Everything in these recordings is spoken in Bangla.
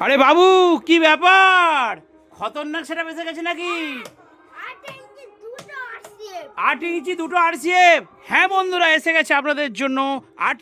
আরে বাবু, কি ব্যাপার? খতরনাক সেটা বেঁচে গেছে নাকি? 8 ইঞ্চি দুটো আরসিএফ। হ্যাঁ বন্ধুরা, এসে গেছে আপনাদের জন্য 8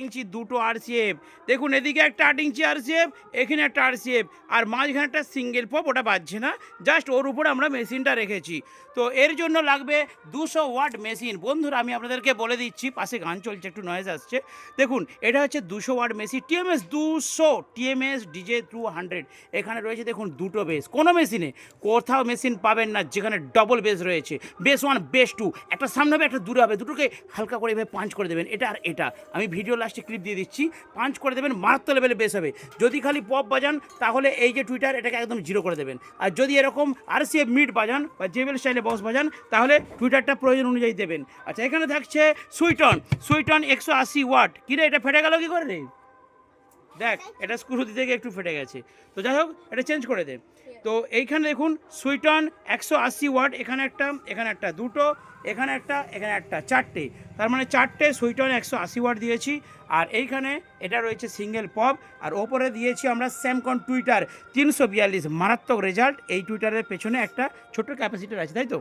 ইঞ্চি দুটো আরসিএফ। দেখুন, এদিকে একটা 8 ইঞ্চি আরসিএফ, এখানে একটা আরসিএফ, আর মাঝখানে একটা সিঙ্গেল পপ, ওটা বাজছে না, জাস্ট ওর উপরে আমরা মেশিনটা রেখেছি। তো এর জন্য লাগবে 200 ওয়াট মেশিন। বন্ধুরা, আমি আপনাদেরকে বলে দিচ্ছি, পাশে গান চলছে, একটু নয়েজ আসছে। দেখুন, এটা হচ্ছে 200 watt machine, TMS 200, TMS DJ 200। এখানে রয়েছে দেখুন দুটো বেস। কোনো মেশিনে কোথাও মেশিন পাবেন না যেখানে ডবল বেস রয়েছে। বেস 1, বেস 2, একটা সামনে হবে, একটা দূরে হবে, দুটোকে হালকা করে এভাবে পাঞ্চ করে দেবেন। এটা আর এটা আমি ভিডিও লাস্টে ক্লিপ দিয়ে দিচ্ছি। পাঞ্চ করে দেবেন, মারাত্মক লেভেলে বেস হবে। যদি খালি পপ বাজান তাহলে এই যে টুইটার, এটাকে একদম জিরো করে দেবেন। আর যদি এরকম আরসিএফ মিড বাজান বা জেবেল স্টাইলে বক্স বাজান, তাহলে টুইটারটা প্রয়োজন অনুযায়ী দেবেন। আচ্ছা, এখানে থাকছে সুইটন 180 ওয়াট। কিরে, এটা ফেটে গেল কি করে রে? দেখ, এটা স্ক্রু দিতে গিয়ে একটু ফেটে গেছে। তো যাই হোক, এটা চেঞ্জ করে দে। তো এইখানে দেখুন সুইটন 180 ওয়াট, এখানে একটা, দুটো, এখানে একটা, চারটে। তার মানে চারটে সুইটন 180 ওয়াট দিয়েছি। আর এইখানে এটা রয়েছে সিঙ্গেল পপ, আর ওপরে দিয়েছি আমরা স্যামকন টুইটার 342। মারাত্মক রেজাল্ট। এই টুইটারের পেছনে একটা ছোট্ট ক্যাপাসিটার আছে, তাই তো?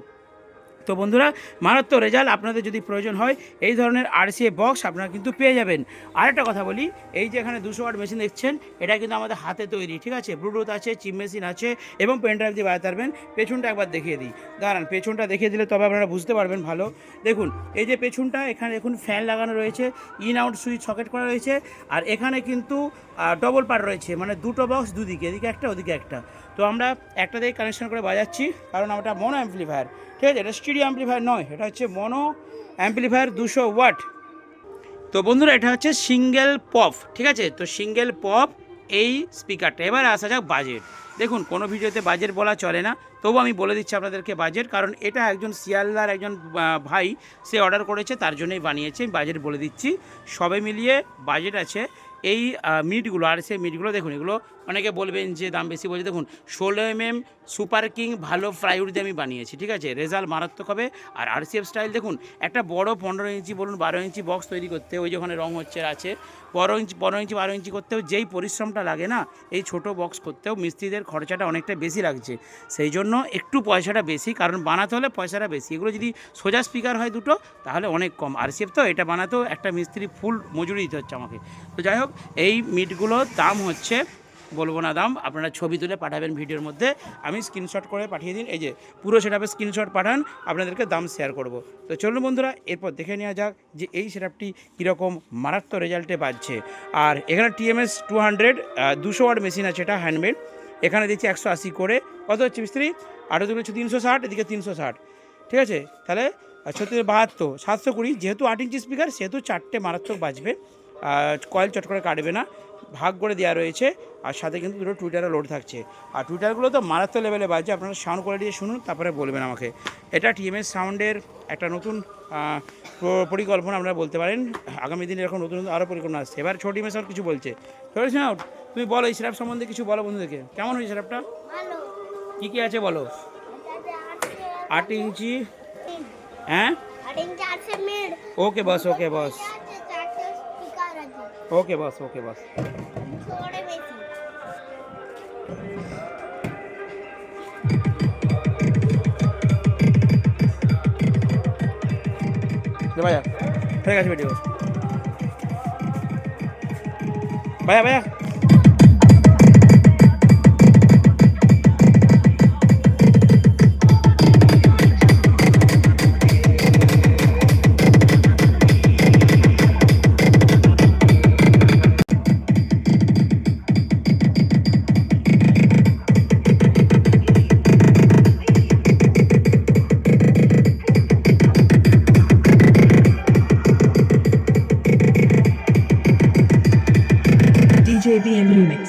তো বন্ধুরা, মারাত্মক রেজাল্ট। আপনাদের যদি প্রয়োজন হয় এই ধরনের আরসিএ বক্স আপনারা কিন্তু পেয়ে যাবেন। আরেকটা কথা বলি, এই যে এখানে 200 ওয়াট মেশিন দেখছেন, এটা কিন্তু আমাদের হাতে তৈরি, ঠিক আছে? ব্লুটুথ আছে, চিপ মেশিন আছে, এবং পেন ড্রাইভ দিয়ে বাজাতে পারবেন। পেছনটা একবার দেখিয়ে দিই, দাঁড়ান। পেছনটা দেখিয়ে দিলে তবে আপনারা বুঝতে পারবেন ভালো। দেখুন, এই যে পেছনটা, এখানে দেখুন ফ্যান লাগানো রয়েছে, ইন আউট সুইচ সকেট করা রয়েছে, আর এখানে কিন্তু ডবল পার্ট রয়েছে, মানে দুটো বক্স দুদিকে, এদিকে একটা ওদিকে একটা। তো আমরা একটা দিয়ে কানেকশন করে বাজাচ্ছি, কারণ আমরা মনো অ্যাম্পলিফায়ার, ঠিক আছে? এটা স্টিরিও অ্যাম্পলিফায়ার নয়, এটা হচ্ছে মনো অ্যাম্পলিফায়ার 200 ওয়াট। তো বন্ধুরা, এটা হচ্ছে সিঙ্গেল পপ, ঠিক আছে? তো সিঙ্গেল পপ এই স্পিকারটা। এবার আসা যাক বাজেট। দেখুন, কোনো ভিডিওতে বাজেট বলা চলে না, তবু আমি বলে দিচ্ছি আপনাদেরকে বাজেট, কারণ এটা একজন শিয়ালদার একজন ভাই সে অর্ডার করেছে, তার জন্যই বানিয়েছে। বাজেট বলে দিচ্ছি, সবে মিলিয়ে বাজেট আছে এই মিটগুলো। আর সেই মিটগুলো দেখুন, এগুলো অনেকে বলবেন যে দাম বেশি বলছে। দেখুন, 16mm সুপার কিং ভালো ফ্লাইউড দিয়ে আমি বানিয়েছি, ঠিক আছে? রেজাল্ট মারাত্মক হবে। আর আরসিএফ স্টাইল দেখুন, একটা বড় 15 ইঞ্চি বলুন 12 ইঞ্চি বক্স তৈরি করতে, ওই যে ওখানে রং হচ্ছে আছে, 12 ইঞ্চি করতেও যেই পরিশ্রমটা লাগে না, এই ছোট বক্স করতেও মিস্ত্রিদের খরচাটা অনেকটা বেশি লাগছে। সেই জন্য একটু পয়সাটা বেশি, কারণ বানাতে হলে পয়সাটা বেশি। এগুলো যদি সোজা স্পিকার হয় দুটো, তাহলে অনেক কম। আরসিএফ তো, এটা বানাতেও একটা মিস্ত্রি ফুল মজুরি দিতে হচ্ছে আমাকে। তো যাই হোক, এই মিটগুলোর দাম হচ্ছে, বলবো না দাম, আপনারা ছবি তুলে পাঠাবেন ভিডিওর মধ্যে, আমি স্ক্রিনশট করে পাঠিয়ে দিন। এই যে পুরো সেটআপের স্ক্রিনশট পাঠান, আপনাদেরকে দাম শেয়ার করব। তো চলুন বন্ধুরা, এরপর দেখে নেওয়া যাক যে এই সেটআপটি কীরকম মারাত্মক রেজাল্টে বাজছে। আর এখানে টিএমএস 200 200 ওয়াট মেশিন আছে, এটা হ্যান্ডমেড। এখানে দিচ্ছি 180 করে, কত হচ্ছে মিস্ত্রি? 8 দুগুলো হচ্ছে 360, এদিকে 360, ঠিক আছে? তাহলে 72, 720। যেহেতু 8 ইঞ্চি স্পিকার, সেহেতু চারটে মারাত্মক বাজবে, কয়েল চট করে কাটবে না, ভাগ করে দেওয়া রয়েছে। আর সাথে কিন্তু দুটো টুইটারে লোড থাকছে। আর টুইটারগুলো তো মারাত্মক লেভেলে বাজছে, আপনারা সাউন্ড কোয়ালিটি শুনুন, তারপরে বলবেন আমাকে। এটা টিএমএস সাউন্ডের একটা নতুন পরিকল্পনা আপনারা বলতে পারেন। আগামী দিনে এরকম নতুন নতুন আরও পরিকল্পনা আসছে। এবার ছোট টিএমএস কিছু বলছে, ছোটো শোনাও, তুমি বলো এই সেটআপ সম্বন্ধে কিছু বলো বন্ধুদেরকে। কেমন হয়েছে সেটআপটা? কী কী আছে বলো। 8 ইঞ্চি, হ্যাঁ, ওকে বস, ওকে বস, ওকে বস, ওকে বস। ভাইয়া ঠিক আছে ভিডিও, ভাইয়া ভাইয়া। DJ BM Remix.